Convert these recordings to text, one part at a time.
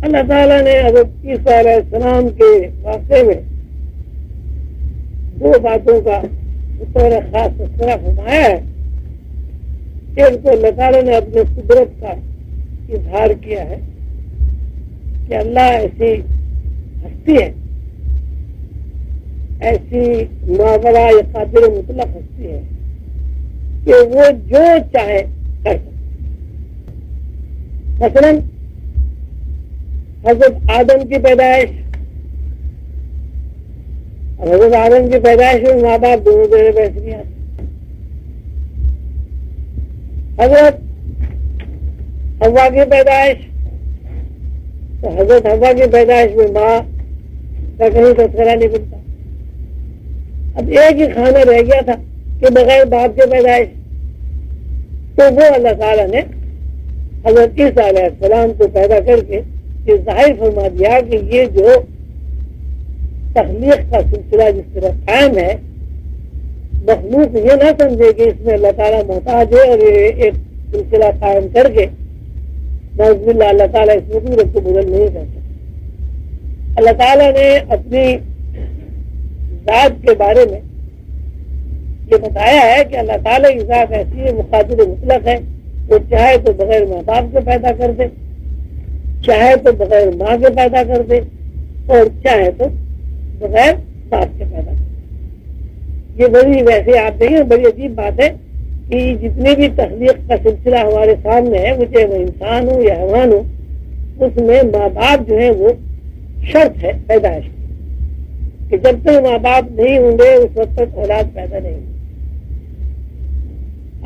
اللہ تعالیٰ نے حضرت عیسیٰ علیہ السلام کے واقعے میں دو باتوں کا بطور خاص تذکرہ فرمایا ہے. ایک تو اللہ تعالیٰ نے اپنے قدرت کا اظہار کیا ہے کہ اللہ ایسی ہستی ہے، ایسی ماورا یا قادر مطلق ہستی ہے کہ وہ جو چاہے کر سکتے. مثلاً حضرت آدم کی پیدائش، اور حضرت آدم کی پیدائش میں ماں باپ دونوں دیر بیٹھ نہیں آتے. حضرت حوا کی پیدائش، تو حضرت حوا کی پیدائش میں ماں کا کہیں تذکرہ نہیں ملتا. اب ایک ہی کھانا رہ گیا تھا کہ بغیر باپ کے پیدائش، تو وہ اللہ تعالیٰ نے حضرت عیسیٰ علیہ السلام کو پیدا کر کے یہ ظاہر فرما دیا کہ یہ جو تخلیق کا سلسلہ جس طرح قائم ہے، مخلوق یہ نہ سمجھے کہ اس میں اللہ تعالیٰ محتاج ہے اور یہ ایک سلسلہ قائم کر کے نعوذ باللہ اللہ تعالیٰ اس میں قدرت کو بدل نہیں کر سکتا. اللہ تعالیٰ نے اپنی ذات کے بارے میں یہ بتایا ہے کہ اللہ تعالیٰ کی ذات ایسی ہے، مقادر مطلق ہے. وہ چاہے تو بغیر ماں باپ کے پیدا کر دے، چاہے تو بغیر ماں کے پیدا کر دے، اور چاہے تو بغیر باپ کے پیدا کر دے. یہ بڑی ویسے آپ دیکھیں بڑی عجیب بات ہے کہ جتنی بھی تخلیق کا سلسلہ ہمارے سامنے ہے، وہ چاہے وہ انسان ہو یا حیوان ہو، اس میں ماں باپ جو ہے وہ شرط ہے پیدائش کی، کہ جب تک ماں باپ نہیں ہوں گے اس وقت تک اولاد پیدا نہیں ہوگی.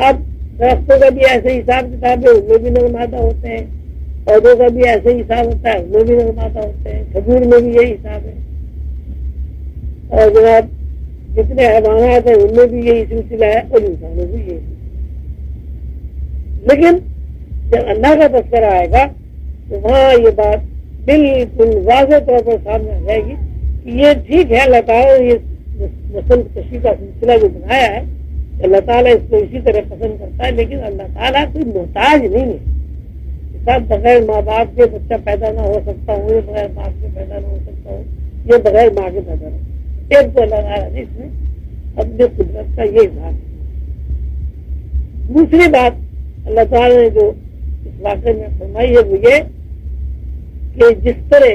اب درختوں کا بھی ایسے حساب کتاب ہے، ان میں بھی نرمادہ ہوتے ہیں، پودوں کا بھی ایسے حساب ہوتا ہے، ان میں بھی نرمادہ ہوتے ہیں، کھجور میں بھی یہی حساب ہے، اور جناب جتنے حیوانات ہیں ان میں بھی یہی سلسلہ ہے، اور انسانوں بھی یہی سلسلہ. لیکن جب اللہ کا تذکرہ آئے گا تو وہاں یہ بات بالکل واضح طور پر سامنے آ جائے گی کہ یہ ٹھیک ہے، اللہ تعالیٰ نے یہ نسل کشی کا سلسلہ جو بنایا ہے، اللہ تعالیٰ اس کو اسی طرح پسند کرتا ہے، لیکن اللہ تعالیٰ کوئی محتاج نہیں ہے. سب بغیر ماں باپ کے بچہ پیدا نہ ہو سکتا ہو، یہ بغیر باپ کے پیدا نہ ہو سکتا ہو، یہ بغیر ماں کے پیدا نہ ہو. ایک تو اللہ تعالیٰ نے اس میں اپنے قدرت کا یہ اظہار ہے. دوسری بات اللہ تعالیٰ نے جو اس واقعے میں فرمائی ہے وہ یہ کہ جس طرح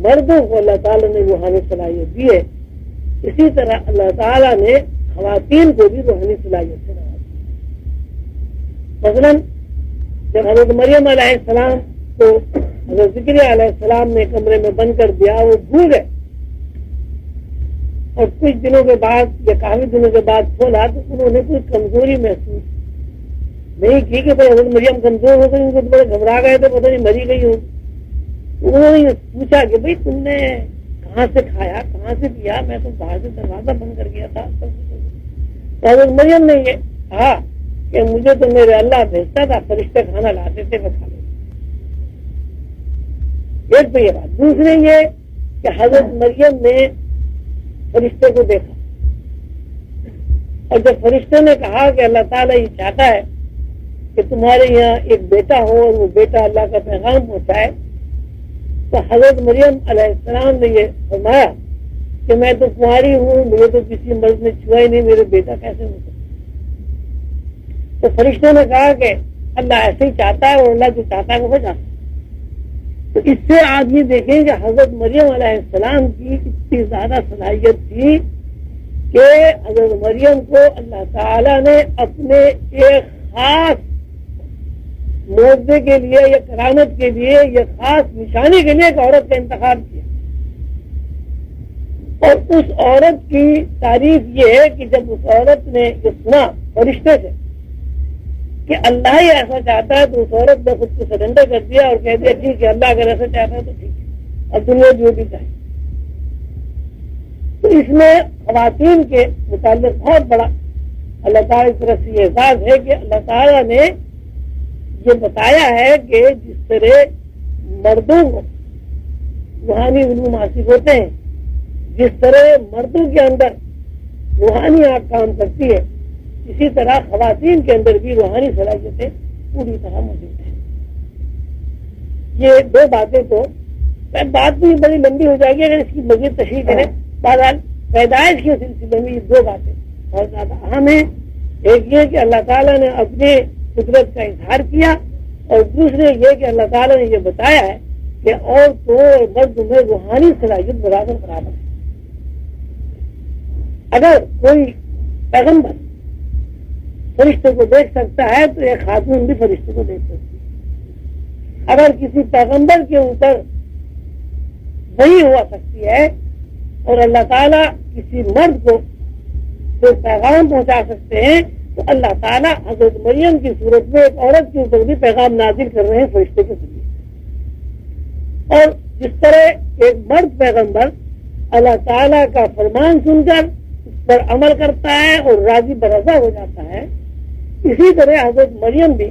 مردوں کو اللہ تعالیٰ نے روحانی صلاحیت دی ہے، اسی طرح اللہ تعالیٰ نے خواتین کو بھی روحانی صلاحیت سے نوازا. مثلاً جب حضرت مریم علیہ السلام کو حضرت زکریا علیہ السلام نے کمرے میں بند کر دیا، وہ بھول گئے، اور کچھ دنوں کے بعد یا کافی دنوں کے بعد کھولا تو انہوں نے کوئی کمزوری محسوس نہیں کی کہ بھائی حضرت مریم کمزور ہو گئی، ان کو بڑے گھبرا گئے تھے، پتہ نہیں مری گئی ہوں. انہوں نے پوچھا کہ بھائی تم نے کہاں سے کھایا، کہاں سے پیا؟ میں تو باہر سے دروازہ بند کر گیا تھا. تو حضرت مریم نے یہ کہا کہ مجھے تو میرے اللہ بھیجتا تھا، فرشتے کھانا لاتے تھے، میں کھا لیتا. ایک تو یہ بات. دوسرے یہ کہ حضرت مریم نے فرشتے کو دیکھا، اور جب فرشتے نے کہا کہ اللہ تعالیٰ یہ چاہتا ہے کہ تمہارے یہاں ایک بیٹا ہو اور وہ بیٹا اللہ کا پیغام پہنچائے، تو حضرت مریم علیہ السلام نے یہ فرمایا کہ میں تو کنواری ہوں، مجھے تو کسی مرد نے چھوا ہی نہیں، میرے بیٹا کیسے ہو سکتا. تو فرشتوں نے کہا کہ اللہ ایسے ہی چاہتا ہے، اور اللہ جو چاہتا ہے وہ ہو جاتا ہے. تو اس سے آدمی دیکھیں کہ حضرت مریم علیہ السلام کی اتنی زیادہ صلاحیت تھی کہ حضرت مریم کو اللہ تعالیٰ نے اپنے ایک خاص معجزے کے لیے یا کرامت کے لیے یا خاص نشانی کے لیے ایک عورت کا انتخاب کیا. اور اس عورت کی تعریف یہ ہے کہ جب اس عورت نے یہ سنا فرشتے سے کہ اللہ ہی ایسا چاہتا ہے، تو اس عورت نے خود کو سرنڈر کر دیا اور کہہ دیا ٹھیک ہے، اللہ اگر ایسا چاہتا ہے تو ٹھیک ہے، اور دنیا جو بھی چاہے. تو اس میں خواتین کے متعلق بہت بڑا اللہ تعالیٰ کی طرف سے یہ اعزاز ہے کہ اللہ تعالیٰ نے یہ بتایا ہے کہ جس طرح مردوں کو روحانی علوم حاصل ہوتے ہیں، جس طرح مردوں کے اندر روحانی آنکھ کام کرتی ہے، اسی طرح خواتین کے اندر بھی روحانی صلاحیتیں پوری طرح موجود ہیں. یہ دو باتیں تو بات بھی بڑی لمبی ہو جائے گی اگر اس کی مزید تشریح کریں. بہرحال پیدائش کے سلسلے میں یہ دو باتیں بہت زیادہ اہم ہیں. ایک یہ کہ اللہ تعالیٰ نے اپنے قدرت کا اظہار کیا اور دوسرے یہ کہ اللہ تعالیٰ نے یہ بتایا ہے کہ عورتوں اور مرد میں روحانی صلاحیت برابر برابر ہے. اگر کوئی پیغمبر فرشتے کو دیکھ سکتا ہے تو ایک خاتون بھی فرشتے کو دیکھ سکتی ہے. اگر کسی پیغمبر کے اوپر وحی ہوا سکتی ہے اور اللہ تعالیٰ کسی مرد کو جو پیغام پہنچا سکتے ہیں تو اللہ تعالیٰ حضرت مریم کی صورت میں ایک عورت کے اوپر بھی پیغام نازل کر رہے ہیں فرشتے کے ذریعے. اور جس طرح ایک مرد پیغمبر اللہ تعالیٰ کا فرمان سن کر اس پر عمل کرتا ہے اور راضی برضا ہو جاتا ہے، اسی طرح حضرت مریم بھی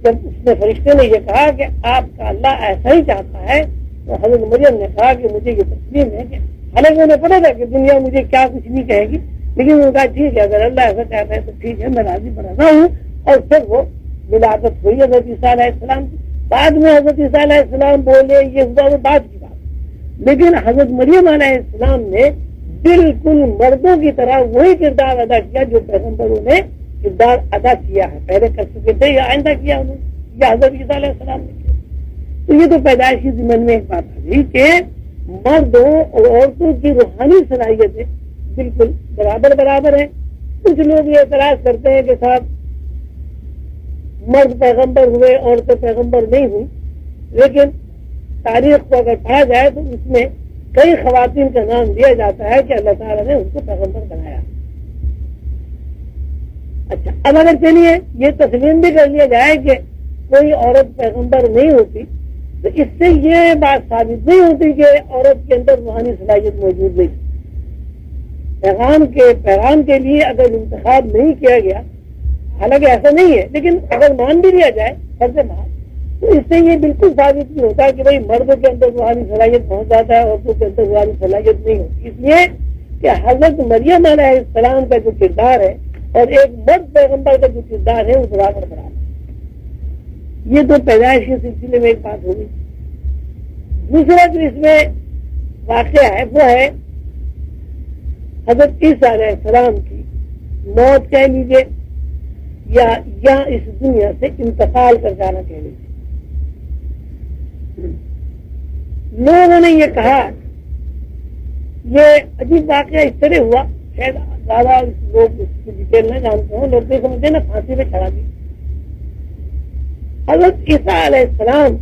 جب اس نے فرشتے نے یہ کہا کہ آپ کا اللہ ایسا ہی چاہتا ہے تو حضرت مریم نے کہا کہ مجھے یہ تسلیم ہے کہ حالانکہ انہیں پتا تھا کہ دنیا مجھے کیا کچھ نہیں کہے گی، لیکن انہوں نے کہا ٹھیک ہے اگر اللہ ایسا چاہتا ہے تو ٹھیک ہے میں راضی برضا ہوں. اور پھر وہ ولادت ہوئی حضرت عیسیٰ علیہ السلام کی. بعد میں حضرت عیسیٰ علیہ السلام بولے یہ ہوا وہ بات کی بات، لیکن حضرت مریم علیہ السلام نے بالکل مردوں کی طرح وہی کردار ادا کیا جو پیغمبروں نے کردار ادا کیا ہے، پہلے کر چکے تھے یا آئندہ کیا انہوں نے، یا حضرت عیسیٰ علیہ السلام نے کیا. تو یہ تو پیدائشی ضمن میں ایک بات آ گئی کہ مردوں اور عورتوں کی روحانی صلاحیتیں بالکل برابر برابر ہیں. کچھ لوگ یہ اعتراض کرتے ہیں کہ صاحب مرد پیغمبر ہوئے عورتیں پیغمبر نہیں ہوئی، لیکن تاریخ کو اگر پڑھا جائے تو اس میں کئی خواتین کا نام دیا جاتا ہے کہ اللہ تعالیٰ نے ان کو پیغمبر بنایا. اچھا اب اگر چلیے یہ تسلیم بھی کر لیا جائے کہ کوئی عورت پیغمبر نہیں ہوتی تو اس سے یہ بات ثابت نہیں ہوتی کہ عورت کے اندر روحانی صلاحیت موجود نہیں. پیغام کے لیے اگر انتخاب نہیں کیا گیا، حالانکہ ایسا نہیں ہے، لیکن اگر مان بھی لیا جائے فرض مان تو اس سے یہ بالکل ثابت نہیں ہوتا کہ بھائی مردوں کے اندر روحانی صلاحیت پہنچ جاتا ہے عورتوں کے اندر روحانی صلاحیت نہیں ہوتی. اس لیے کہ حضرت مریم علیہ السلام کا جو کردار ہے اور ایک مرد پیغمبر کا جو کردار ہے وہ برابر برابر. یہ تو پیدائش کے سلسلے میں ایک بات ہوگی. دوسرا جو اس میں واقعہ ہے وہ ہے حضرت عیسیٰ علیہ السلام کی موت کہہ لیجیے یا اس دنیا سے انتقال کر جانا کہہ لیجیے. لوگوں نے یہ کہا، یہ عجیب واقعہ اس طرح ہوا، شاید زیادہ لوگ اس کی ڈیٹیل نہ جانتے ہوں، لوگ نہیں سمجھتے نا پھانسی پہ چڑھا دی. حضرت عیسیٰ علیہ السلام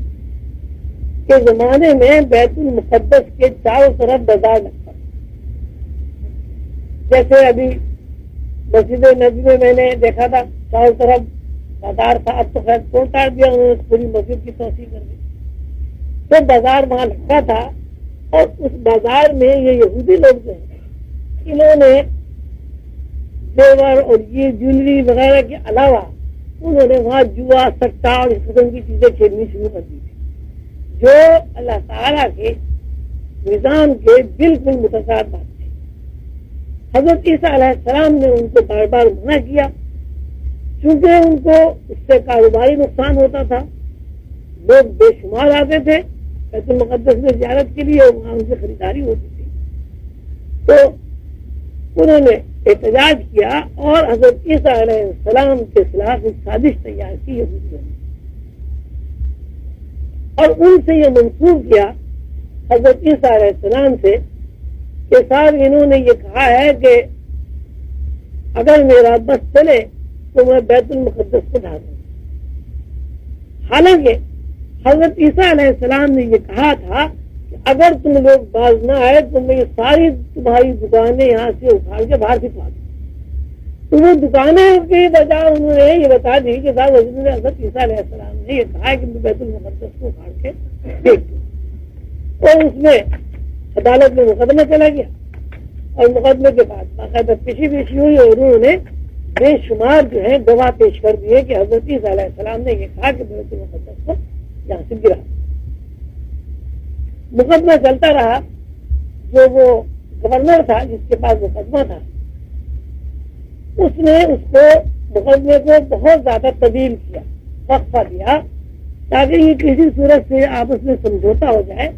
کے زمانے میں بیت المقدس کے چاروں طرف بازار لگتا، جیسے ابھی مسجد نبی میں میں نے دیکھا تھا چاروں طرف بازار تھا. اب تو خیر توڑ تاڑ دیا انہوں نے، پوری مسجد کی توسیع کر دی. تو بازار وہاں لگتا تھا اور اس بازار میں یہ یہودی لوگ جو ہیں انہوں نے زیور اور یہ جویلری وغیرہ کے علاوہ انہوں نے وہاں جوا سٹا اور اس قسم کی چیزیں کھیلنی شروع کر دی تھی جو اللہ تعالیٰ کے نظام کے بالکل متضاد بات تھی. حضرت عیسیٰ علیہ السلام نے ان کو بار بار منع کیا چونکہ ان کو اس سے کاروباری نقصان ہوتا تھا. لوگ بے شمار آتے تھے بیت المقدس میں زیارت کے لیے اور وہاں ان سے خریداری ہوتی تھی. تو انہوں نے احتجاج کیا اور حضرت عیسیٰ علیہ السلام کے خلاف ایک سازش تیار کی یہودیوں نے اور ان سے یہ منسوخ کیا حضرت عیسیٰ علیہ السلام سے کہ صاحب انہوں نے یہ کہا ہے کہ اگر میرا بس چلے تو میں بیت المقدس کو ڈھا دوں. حالانکہ حضرت عیسیٰ علیہ السلام نے یہ کہا تھا کہ اگر تم لوگ باز نہ آئے تو میں یہ ساری تمہاری دکانیں یہاں سے اکھاڑ کے باہر پھینکا دوں. تو وہ دکانیں کی بجائے انہوں نے یہ بتا دی کہ صاحب حضرت عیسیٰ علیہ السلام نے یہ کہا کہ میں بیت المقدس کو اکھاڑ کے پھینک دوں. اور اس میں عدالت میں مقدمہ چلا گیا اور مقدمے کے بعد باقاعدہ پیشی ہوئی اور انہوں نے بے شمار جو ہے گواہ پیش کر دیے کہ حضرت عیسیٰ علیہ السلام نے یہ کہا کہ بیت المقدس کو یہاں سے گرا. مقدمہ چلتا رہا. جو وہ گورنر تھا جس کے پاس مقدمہ تھا اس نے اس کو مقدمے کو بہت زیادہ طویل کیا، وقفہ دیا تاکہ یہ کسی صورت سے آپس میں سمجھوتا ہو جائے.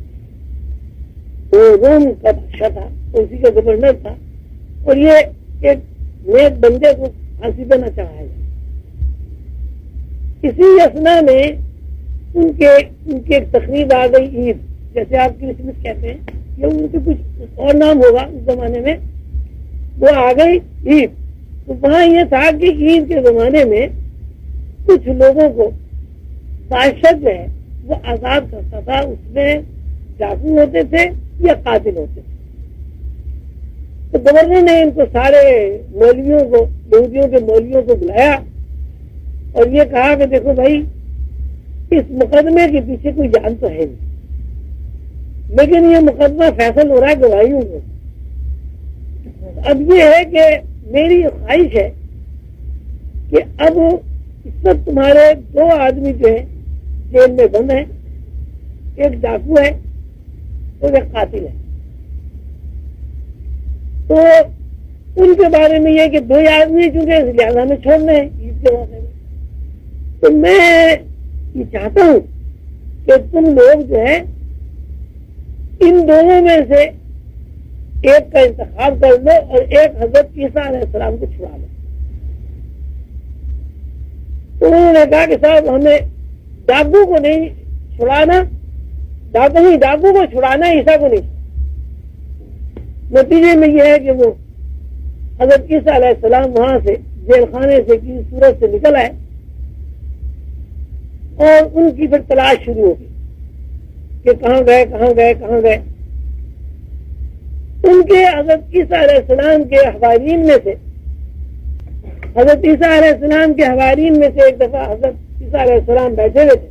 وہ روم کا بادشاہ تھا, اسی کا گورنر تھا, اور یہ ایک نیک بندے کو پھانسی پہ نہ چڑھایا جائے. اسی اسنا میں ان کے ایک تقریب آ گئی, عید, جیسے آپ کرسمس کہتے ہیں, یا ان کے کچھ اور نام ہوگا اس زمانے میں, وہ آ گئی عید. تو وہاں یہ تھا کہ عید کے زمانے میں کچھ لوگوں کو بادشاہ جو ہے وہ آزاد کرتا تھا. اس میں ڈاکو ہوتے تھے یا قاتل ہوتے تھے. تو گورنر نے ان کو سارے مولویوں کو, یہودیوں کے مولویوں کو بلایا اور یہ کہا کہ دیکھو بھائی, اس مقدمے کے پیچھے کوئی جان تو ہے نہیں, لیکن یہ مقدمہ فیصل ہو رہا ہے گواہیوں کو. اب یہ ہے کہ میری خواہش ہے کہ اب اس وقت تمہارے 2 آدمی جو ہیں جیل میں بند ہیں, ایک ڈاکو ہے اور ایک قاتل ہے. تو ان کے بارے میں یہ کہ 2 آدمی چونکہ لہٰذا میں چھوڑنے ہیں عید کے موقع میں, تو میں یہ چاہتا ہوں کہ تم لوگ جو ہے ان دونوں میں سے ایک کا انتخاب کر لو اور ایک حضرت عیسیٰ علیہ السلام کو چھڑا لو. تو انہوں نے کہا کہ صاحب ہمیں ڈاکو کو نہیں چھڑانا, ڈاکو کو چھڑانا, عیسیٰ کو نہیں. نتیجے میں یہ ہے کہ وہ حضرت عیسیٰ علیہ السلام وہاں سے جیل خانے سے کسی صورت سے نکل آئے اور ان کی پھر تلاش شروع ہو گئی کہ کہاں گئے. ان کے حضرت عیسیٰ علیہ السلام کے حوارین میں سے ایک دفعہ حضرت عیسیٰ علیہ السلام بیٹھے ہوئے تھے,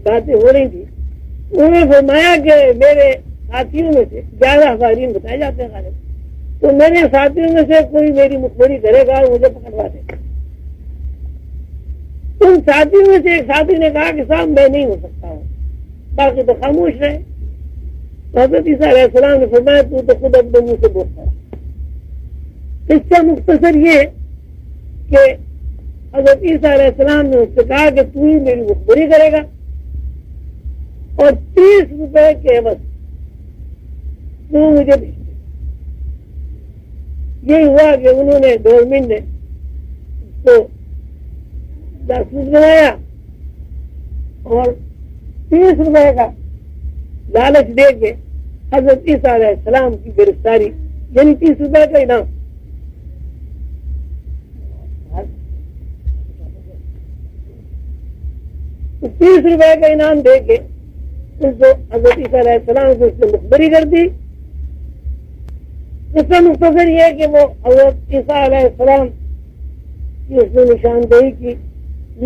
باتیں ہو رہی تھی. انہوں نے فرمایا کہ میرے ساتھیوں میں سے 11 حوارین بتائے جاتے ہیں غالب, تو میرے ساتھیوں میں سے کوئی میری مخبری کرے گا اور مجھے پکڑوا دے گا. ان ساتھیوں میں سے ایک ساتھی نے کہا کہ صاحب میں نہیں ہو سکتا ہوں, باقی تو خاموش رہے. حضرت عیسیٰ علیہ السلام نے فرمایا تو خود اپنے منہ سے بولتا ہے. اس کا مختصر یہ کہ حضرت عیسیٰ علیہ السلام نے اس سے کہا کہ تو ہی میری مخبری کرے گا اور 30 روپے کے عوض تو مجھے بھیج دے. یہی ہوا کہ انہوں نے گورنمنٹ نے اس کو جاسوس بنایا اور 30 روپے کا لالچ دے کے حضرت عیسیٰ علیہ السلام کی گرفتاری, یعنی 30 روپے کا انعام. 30 روپے کا انعام دے کے اس کو حضرت عیسیٰ علیہ السلام کو اس نے مخبری کر دی. اس کا مختصر یہ کہ وہ حضرت عیسیٰ علیہ السلام کی اس نے نشاندہی کی,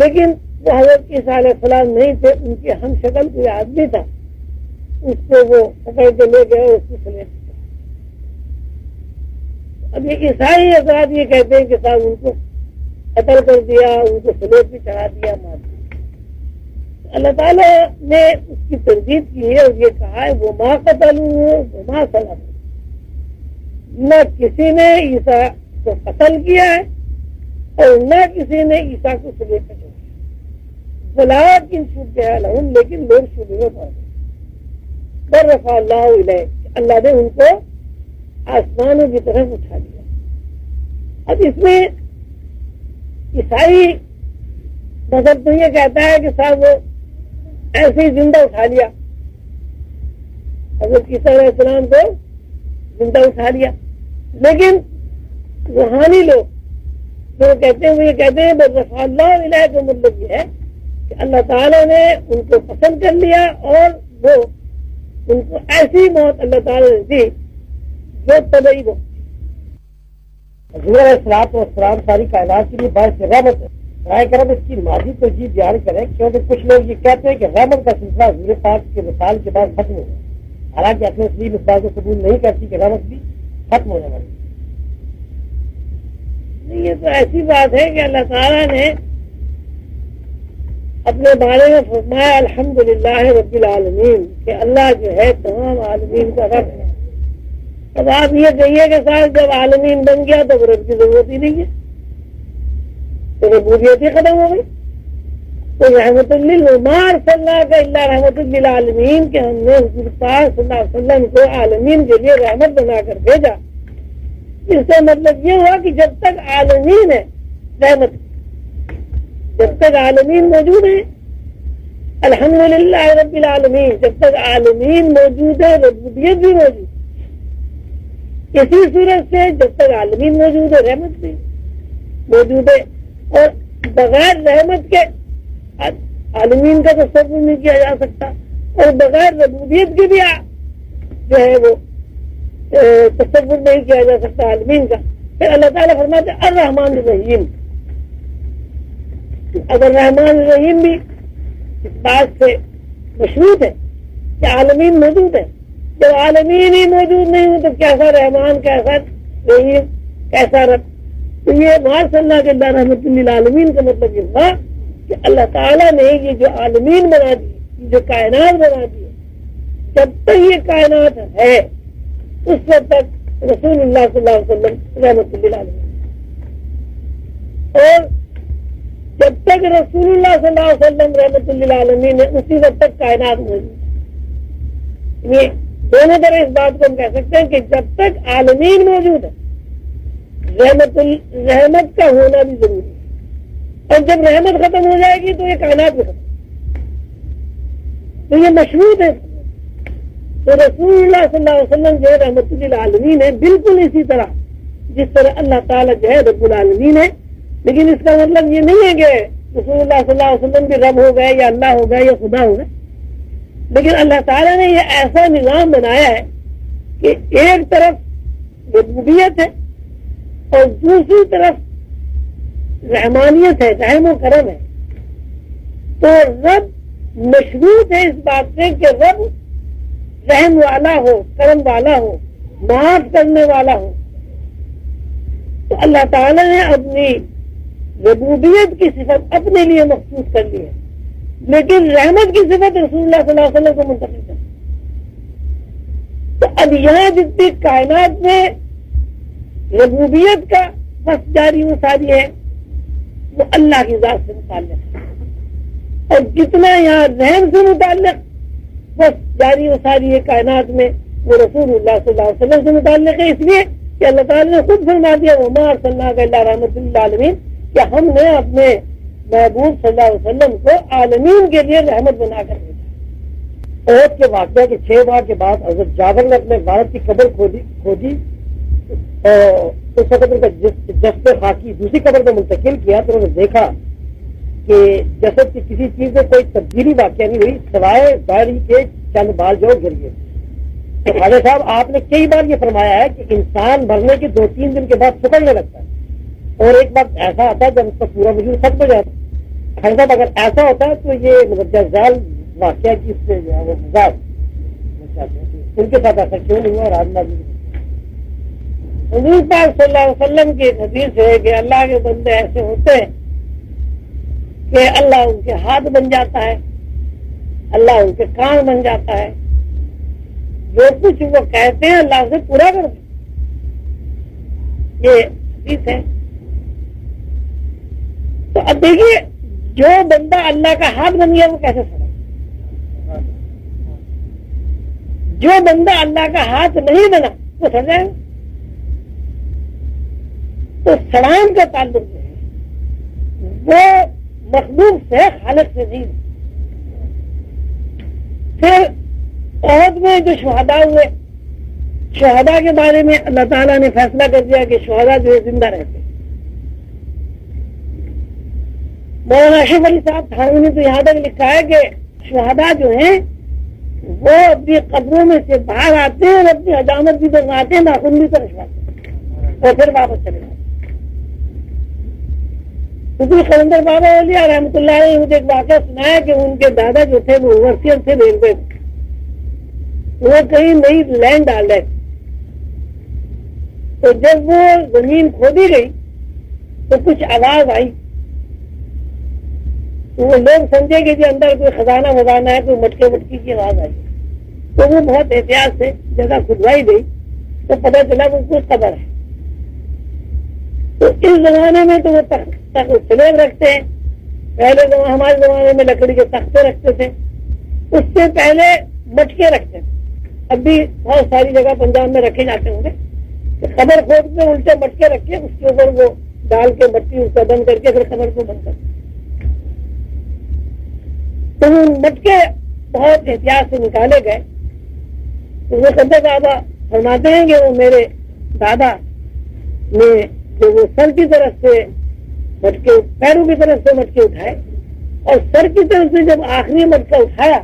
لیکن وہ حضرت عیسیٰ علیہ السلام نہیں تھے, ان کے ہم شکل کوئی آدمی تھا, اس کو وہ پکڑ کے لے گئے اور اس کو سلیب. اب یہ عیسائی حضرات یہ کہتے ہیں کہ صاحب ان کو قتل کر دیا, ان کو سلیب پہ چڑھا دیا, مار دیا. اللہ تعالیٰ نے اس کی تردید کی ہے اور یہ کہا ہے وہ ماں قتل وما سلب, نہ کسی نے عیسیٰ کو قتل کیا ہے اور نہ کسی نے عیسیٰ کو سلیب پہ چڑھایا. ولیکن شبہ لہم, لیکن لوگ شبہ میں پڑ گئے. برفع اللہ علیہ, اللہ نے ان کو آسمانوں کی طرف اٹھا دیا. اب اس میں عیسائی مذہب تو یہ کہتا ہے کہ صاحب وہ ایسے ہی زندہ اٹھا لیا, حضرت عیسیٰ علیہ السلام کو زندہ اٹھا لیا. لیکن روحانی لوگ جو کہتے ہیں وہ یہ کہتے ہیں برفع اللہ علیہ کا مطلب یہ ہے کہ اللہ تعالیٰ نے ان کو پسند کر لیا اور وہ ان کو ایسی موت اللہ تعالیٰ نے دی جو طبعی موت. حضور علیہ الصلوۃ والسلام ساری کائنات کے لیے باعث رحمت ہے. رائے کرم اس کی ماضی ترجیح بیان کریں, کیونکہ کچھ لوگ یہ کہتے ہیں کہ رحمت کا سلسلہ حضور پاک کے وصال کے بعد ختم ہو گیا, حالانکہ اپنے تسلیم اس بات کو قبول نہیں کرتی کہ رحمت بھی ختم ہونے والی. یہ تو ایسی بات ہے کہ اللہ تعالیٰ نے اپنے بارے میں فرمایا الحمدللہ رب العالمین, کہ اللہ جو ہے تمام عالمین کا رب ہے. اب آپ یہ کہیے کہ صاحب جب عالمین بن گیا تو رب کی ضرورت ہی نہیں ہے, تو ربوبیت ہی ختم ہو گئی. تو رحمت للعمار صلی اللہ کا اللہ رحمت للعالمین کہ ہم نے حضور پاک صلی اللہ علیہ وسلم کو عالمین کے لیے رحمت بنا کر بھیجا، اس کا مطلب یہ ہوا کہ جب تک عالمین ہے رحمت، جب تک عالمین موجود ہے الحمدللہ رب العالمین، جب تک عالمین موجود ہے ربوبیت بھی موجود، اسی صورت سے جب تک عالمین موجود ہے رحمت بھی موجود ہے، اور بغیر رحمت کے عالمین کا تصور نہیں کیا جا سکتا، اور بغیر ربوبیت کے بھی جو ہے وہ تصور نہیں کیا جا سکتا عالمین کا۔ پھر اللہ تعالیٰ فرماتے ہیں الرحمن الرحیم، اگر رحمان الرحیم بھی اس بات سے مشروط ہے کہ عالمین موجود ہے، جب عالمین ہی موجود نہیں ہو تو کیسا رحمان، کیسا رحیم، کیسا رب؟ تو یہ ماشاء اللہ کے اللہ رحمت للعالمین کا مطلب یہ ہوا کہ اللہ تعالیٰ نے یہ جو عالمین بنا دی، یہ جو کائنات بنا دی، جب تک یہ کائنات ہے اس وقت تک رسول اللہ صلی اللہ علیہ وسلم رحمت للعالمین، اور جب تک رسول اللہ صلی اللہ علیہ وسلم رحمت للعالمین ہے اسی وقت تک کائنات موجود ہے۔ دونوں طرح اس بات کو ہم کہہ سکتے ہیں کہ جب تک عالمین موجود ہے رحمت کا ہونا بھی ضروری ہے، اور جب رحمت ختم ہو جائے گی تو یہ کائنات بھی ختم، تو یہ مشروط ہے۔ تو رسول اللہ صلی اللہ علیہ وسلم جو ہے رحمت للعالمین ہے، بالکل اسی طرح جس طرح اللہ تعالیٰ جو ہے رب العالمین ہے، لیکن اس کا مطلب یہ نہیں ہے کہ رسول اللہ صلی اللہ علیہ وسلم بھی رب ہو گئے یا اللہ ہو گئے یا خدا ہو گئے، لیکن اللہ تعالیٰ نے یہ ایسا نظام بنایا ہے کہ ایک طرف ربوبیت ہے اور دوسری طرف رحمانیت ہے، رحم و کرم ہے۔ تو رب مشروط ہے اس بات سے کہ رب رحم والا ہو، کرم والا ہو، معاف کرنے والا ہو۔ تو اللہ تعالیٰ نے اپنی ربوبیت کی صفت اپنے لیے مخصوص کر لی ہے، لیکن رحمت کی صفت رسول اللہ صلی اللہ علیہ وسلم کو منتقل کر۔ تو اب یہاں جتنی کائنات میں ربوبیت کا بس جاری و ساری ہے وہ اللہ کی ذات سے متعلق ہے، اور جتنا یہاں رحم سے متعلق بس جاری و ساری ہے کائنات میں وہ رسول اللہ صلی اللہ علیہ وسلم سے متعلق ہے، اس لیے کہ اللہ تعالیٰ نے خود فرما دیا وما ارسلناک الا رحمۃ للعالمین، کہ ہم نے اپنے محبوب صلی اللہ علیہ وسلم کو عالمین کے لیے رحمت بنا کر بھیجا۔ عہد کے واقعہ کے 6 ماہ کے بعد حضرت جابر نے اپنے والد کی قبر کھودی اور اس وقت ان کا جسد خاکی دوسری قبر میں منتقل کیا تو انہوں نے دیکھا کہ جسد کی کسی چیز میں کوئی تبدیلی واقع نہیں ہوئی سوائے داڑھی کے چند بال جو گر گئے۔ تو خواجہ صاحب آپ نے کئی بار یہ فرمایا ہے کہ انسان مرنے کے 2-3 دن کے بعد سکڑنے لگتا ہے، اور ایک وقت ایسا آتا ہے جب اس کا پورا وجود ختم ہو جاتا ہے۔ خواجہ صاحب اگر ایسا ہوتا ہے تو یہ مدرجہ ذیل واقعہ کی اس سے جو ہے وہ مزاج ان کے ساتھ ایسا کیوں نہیں ہوا؟ اور آدمی حضور پاک صلی اللہ علیہ وسلم کی ایک حدیث ہے کہ اللہ کے بندے ایسے ہوتے ہیں کہ اللہ ان کے ہاتھ بن جاتا ہے، اللہ ان کے کان بن جاتا ہے، جو کچھ وہ کہتے ہیں اللہ سے پورا کرتے ہیں۔ یہ حدیث ہے۔ تو اب دیکھیے جو بندہ اللہ کا ہاتھ بن گیا وہ کیسے سڑا، جو بندہ اللہ کا ہاتھ نہیں بنا وہ سڑ جائے گا۔ تو سڑان کا تعلق جو ہے وہ مخلوق سے خالق سے نہیں۔ پھر عہد میں جو شہداء ہوئے، شہداء کے بارے میں اللہ تعالیٰ نے فیصلہ کر دیا کہ شہداء جو ہے زندہ رہتے۔ مولانا اشرف علی صاحب تھانوی نے تو یہاں تک لکھا ہے کہ شہداء جو ہیں وہ اپنی قبروں میں سے باہر آتے ہیں اور اپنی حجامت بھی دکھاتے ہیں، ناخن بھی ترشواتے ہیں اور پھر واپس چلے جاتے ہیں۔ قلندر بابا اولیاء رحمۃ اللہ علیہ نے مجھے ایک واقعہ سنایا کہ ان کے دادا جو تھے وہ اوورسیئر تھے ریلوے میں، وہ کہیں نئی لینڈ ڈال رہے تھے، تو جب وہ زمین کھودی گئی تو کچھ آواز آئی، تو وہ لوگ سمجھے کہ جی اندر کوئی خزانہ وزانہ ہے، کوئی مٹکے مٹکی کی آواز آئی، تو وہ بہت احتیاط سے جگہ کھدوائی گئی تو پتہ چلا وہ کوئی قبر ہے۔ تو اس زمانے میں تو وہ سلیب رکھتے ہیں پہلے ہمارے زمانے میں لکڑی کے تختے رکھتے تھے، اس سے پہلے مٹکے رکھتے تھے. اب بھی بہت ساری جگہ پنجاب میں رکھے جاتے ہوں گے. قبر کھود میں الٹے مٹکے رکھے، اس کے اوپر وہ ڈال کے مٹی اس کا بند کر کے پھر قبر کو بند کر. تو وہ مٹکے بہت احتیاط سے نکالے گئے. تو وہ قدر دادا فرماتے ہیں کہ وہ میرے دادا نے جو وہ سر کی طرف سے مٹکے، پیروں کی طرف سے مٹکے اٹھائے، اور سر کی طرف سے جب آخری مٹکا اٹھایا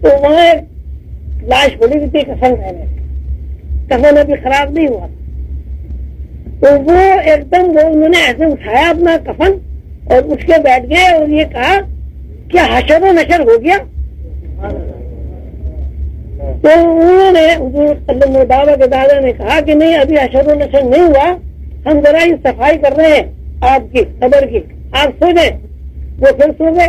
تو وہاں ایک لاش پڑی ہوئی تھی کفن پہنے. کفن ابھی خراب نہیں ہوا. تو وہ ایک دم وہ انہوں نے ایسے اٹھایا اپنا کفن اور اٹھ کے بیٹھ گئے اور یہ کہا کیا حشر و نشر ہو گیا. تو انہوں نے حضور بابا کے دادا نے کہا کہ نہیں، ابھی حشر و نشر نہیں ہوا، ہم ذرا ہی صفائی کر رہے ہیں آپ کی قبر کی، آپ سو جائیں. وہ پھر سو گئے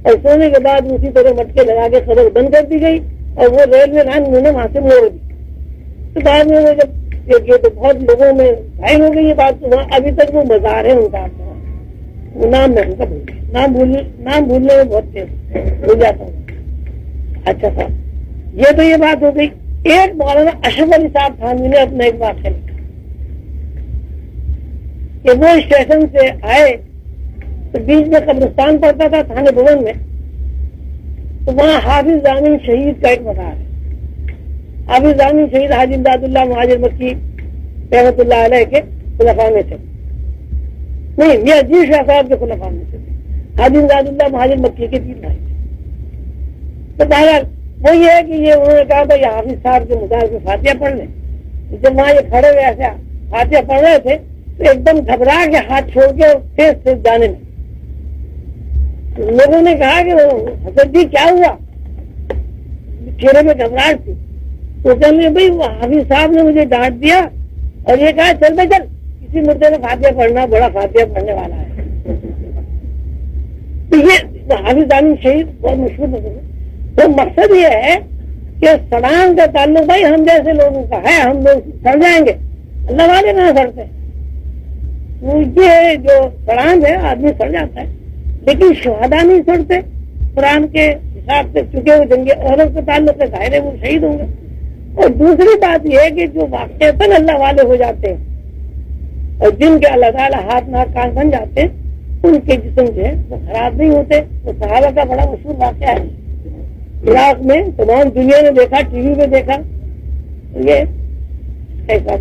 اور سونے کے بعد اسی طرح مٹکے لگا کے قبر بند کر دی گئی اور وہ ریلوے لائن انہوں نے وہاں سے موڑ دی. تو بعد میں وہ جب یہ تو بہت لوگوں میں ظاہر ہو گئی یہ بات. تو وہاں ابھی تک وہ مزار ہے ان کا، وہ نام میں ان کا بھول گیا، نام بھولنے میں بہت تیز بھول جاتا ہوں. اچھا صاحب، یہ تو یہ بات ہو گئی. ایک مولانا اشرف علی صاحب تھانوی نے اپنا ایک واقعہ لکھا کہ وہ اسٹیشن سے آئے تو بیچ میں قبرستان پڑتا تھا تھانے بھون میں. تو وہاں حافظ ضامن شہید کا ایک مزار ہے. حافظ ضامن شہید حاجی امداد اللہ مہاجر مکی رحمۃ اللہ علیہ کے خلفاء میں تھے. نہیں، یہ عزیز شاہ صاحب کے خلفاء میں سے تھے. حاجی امداد اللہ مہاجر مکی کے 3 بھائی تھے. تو بہرحال وہ یہ ہے کہ یہ انہوں نے کہا بھائی حافظ صاحب کے مزار میں فاتحہ پڑھ لیں. جب وہاں یہ کھڑے ہوئے ایسے فاتحہ پڑھ رہے تھے تو ایک دم گھبرا کے ہاتھ چھوڑ کے تیز جانے میں. لوگوں نے کہا کہ حضرت جی کیا ہوا، چہرے میں گھبراہٹ تھی. تو کہنے بھائی وہ حافظ صاحب نے مجھے ڈانٹ دیا اور یہ کہا چل بھائی چل، کسی مردے نے فاتحہ پڑھنا، بڑا فاتحہ پڑھنے والا ہے. تو یہ حافظ ضامن شہید بہت مشہور ہے. تو مقصد یہ ہے کہ سڑان کا تعلق بھائی ہم جیسے لوگوں کا ہے، ہم لوگ سڑ جائیں گے، اللہ والے نہ سڑتے. یہ جو قرآن ہے آدمی سڑ جاتا ہے لیکن شہداء نہیں سڑتے قرآن کے حساب سے، چونکہ وہ جنگ عہد کے تعلق سے ظاہر ہے وہ شہید ہوں گے. اور دوسری بات یہ ہے کہ جو واقعتاً اللہ والے ہو جاتے ہیں اور جن کے اللہ تعالیٰ ہاتھ ناک کان بن جاتے ہیں ان کے جسم جو ہے وہ خراب نہیں ہوتے. وہ صحابہ کا بڑا مشہور واقعہ ہے، عراق میں تمام دنیا نے دیکھا، ٹی وی پہ دیکھا. یہ ایسا